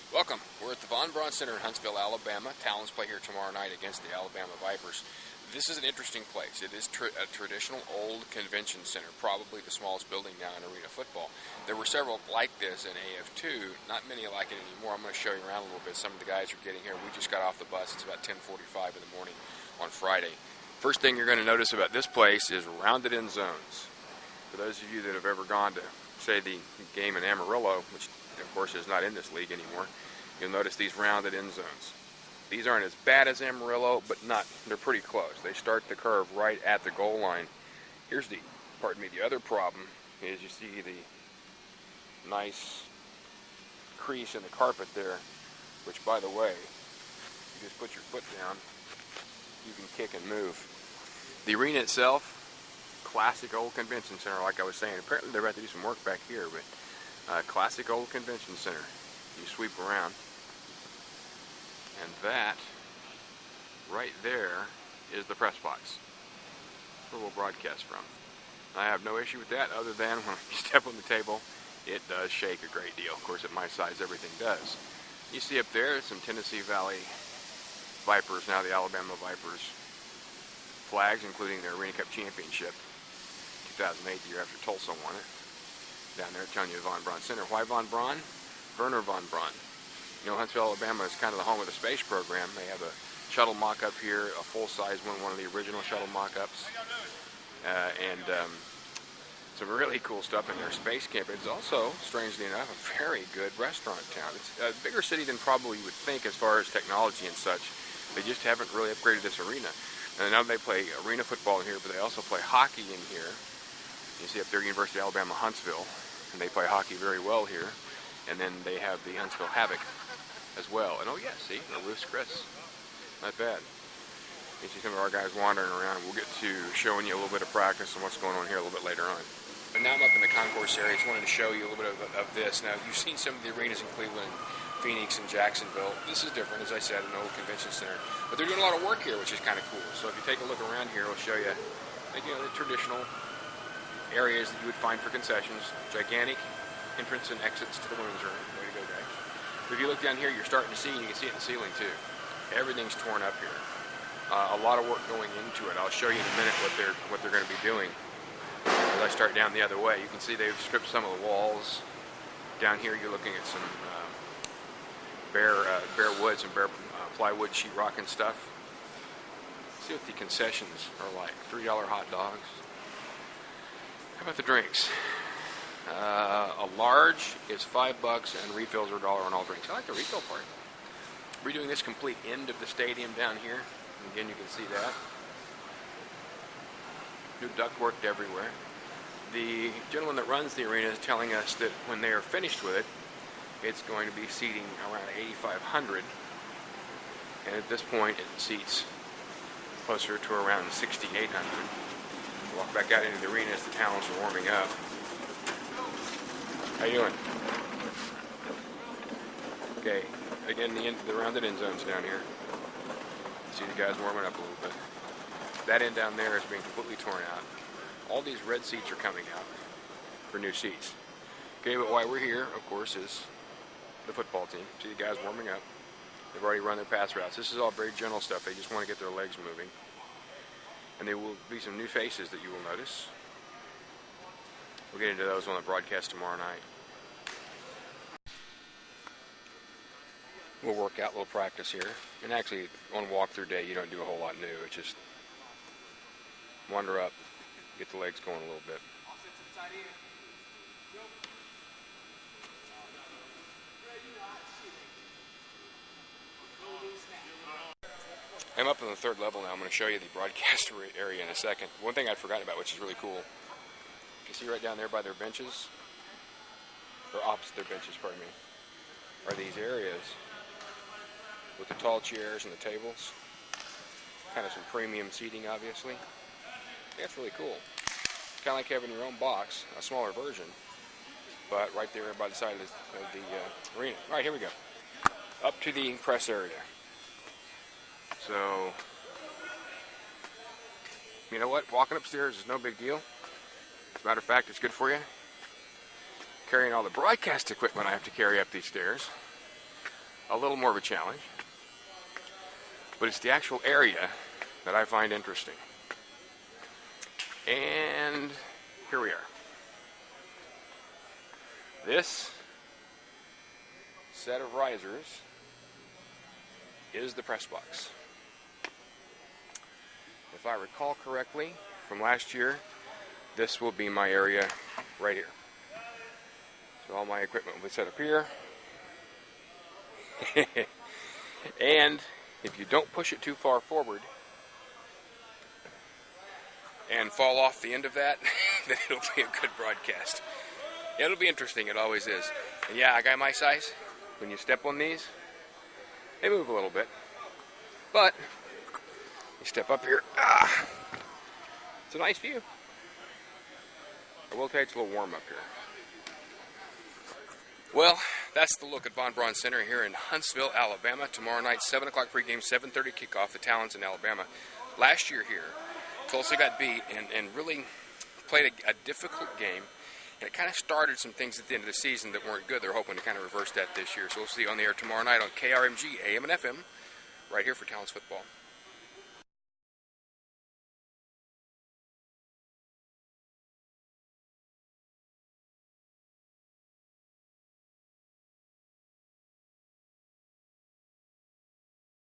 Welcome. We're at the Von Braun Center in Huntsville, Alabama. Talons play here tomorrow night against the Alabama Vipers. This is an interesting place. It is a traditional old convention center, probably the smallest building now in arena football. There were several like this in AF2, not many like it anymore. I'm going to show you around a little bit. Some of the guys are getting here. We just got off the bus. It's about 10:45 in the morning on Friday. First thing you're going to notice about this place is rounded in zones. For those of you that have ever gone to, say, the game in Amarillo, which of course is not in this league anymore, you'll notice these rounded in zones. These aren't as bad as Amarillo, but they're pretty close. They start the curve right at the goal line. Here's the other problem is you see the nice crease in the carpet there, which, by the way, you just put your foot down, you can kick and move. The arena itself, classic old convention center, like I was saying. Apparently they're about to do some work back here, but classic old convention center. You sweep around, and that right there is the press box where we'll broadcast from. I have no issue with that, other than when you step on the table, it does shake a great deal. Of course, at my size, everything does. You see up there some Tennessee Valley Vipers, now the Alabama Vipers flags, including their Arena Cup championship 2008, the year after Tulsa won it. Down there telling you Von Braun Center. Why Von Braun? Werner Von Braun. You know, Huntsville, Alabama is kind of the home of the space program. They have a shuttle mock-up here, a full-size one of the original shuttle mock-ups. And some really cool stuff in their space camp. It's also, strangely enough, a very good restaurant town. It's a bigger city than probably you would think as far as technology and such. They just haven't really upgraded this arena. And now they play arena football in here, but they also play hockey in here. You see up there, University of Alabama, Huntsville, and they play hockey very well here. And then they have the Huntsville Havoc as well. And oh yeah, see, the Roof's Chris. Not bad. You see some of our guys wandering around. We'll get to showing you a little bit of practice and what's going on here a little bit later on. And now I'm up in the concourse area. I just wanted to show you a little bit of this. Now, you've seen some of the arenas in Cleveland, Phoenix, and Jacksonville. This is different, as I said, an old convention center. But they're doing a lot of work here, which is kind of cool. So if you take a look around here, I'll show you, the traditional areas that you would find for concessions. Gigantic entrance and exits to the women's room. Way to go, guys. But if you look down here, you're starting to see, and you can see it in the ceiling too. Everything's torn up here. A lot of work going into it. I'll show you in a minute what they're going to be doing. As I start down the other way, you can see they've stripped some of the walls. Down here, you're looking at some bare wood, some bare plywood, sheetrock and stuff. See what the concessions are like. $3 hot dogs. How about the drinks? A large is $5 and refills are $1 on all drinks. I like the refill part. We're doing this complete end of the stadium down here. Again, you can see that. New ductwork everywhere. The gentleman that runs the arena is telling us that when they are finished with it, it's going to be seating around 8,500. And at this point, it seats closer to around 6,800. Walk back out into the arena as the Talons are warming up. How you doing? Okay, again, the rounded end zones down here. See the guys warming up a little bit. That end down there is being completely torn out. All these red seats are coming out for new seats. Okay, but why we're here, of course, is the football team. See the guys warming up. They've already run their pass routes. This is all very general stuff. They just want to get their legs moving. And there will be some new faces that you will notice. We'll get into those on the broadcast tomorrow night. We'll work out a little practice here. And actually, on walkthrough day, you don't do a whole lot new. It's just wander up, get the legs going a little bit. I'm up on the third level now. I'm going to show you the broadcast area in a second. One thing I'd forgotten about, which is really cool. You see right down there by their benches, or opposite their benches, pardon me, are these areas with the tall chairs and the tables. Kind of some premium seating, obviously. That's really cool. Kind of like having your own box, a smaller version, but right there by the side of the arena. All right, here we go. Up to the press area. So, you know what? Walking upstairs is no big deal. As a matter of fact, it's good for you. Carrying all the broadcast equipment I have to carry up these stairs. a little more of a challenge. But it's the actual area that I find interesting. And here we are. This set of risers is the press box. If I recall correctly from last year, this will be my area right here. So all my equipment will be set up here. And if you don't push it too far forward and fall off the end of that, then it'll be a good broadcast. It'll be interesting, it always is. And yeah, a guy my size, when you step on these, they move a little bit. But you step up here, it's a nice view. I will tell you it's a little warm up here. Well, that's the look at Von Braun Center here in Huntsville, Alabama. Tomorrow night, 7 o'clock pregame, 7:30 kickoff, the Talons in Alabama. Last year here, Tulsa got beat and really played a difficult game. And it kind of started some things at the end of the season that weren't good. They're hoping to kind of reverse that this year. So we'll see you on the air tomorrow night on KRMG, AM and FM, right here for Talons football.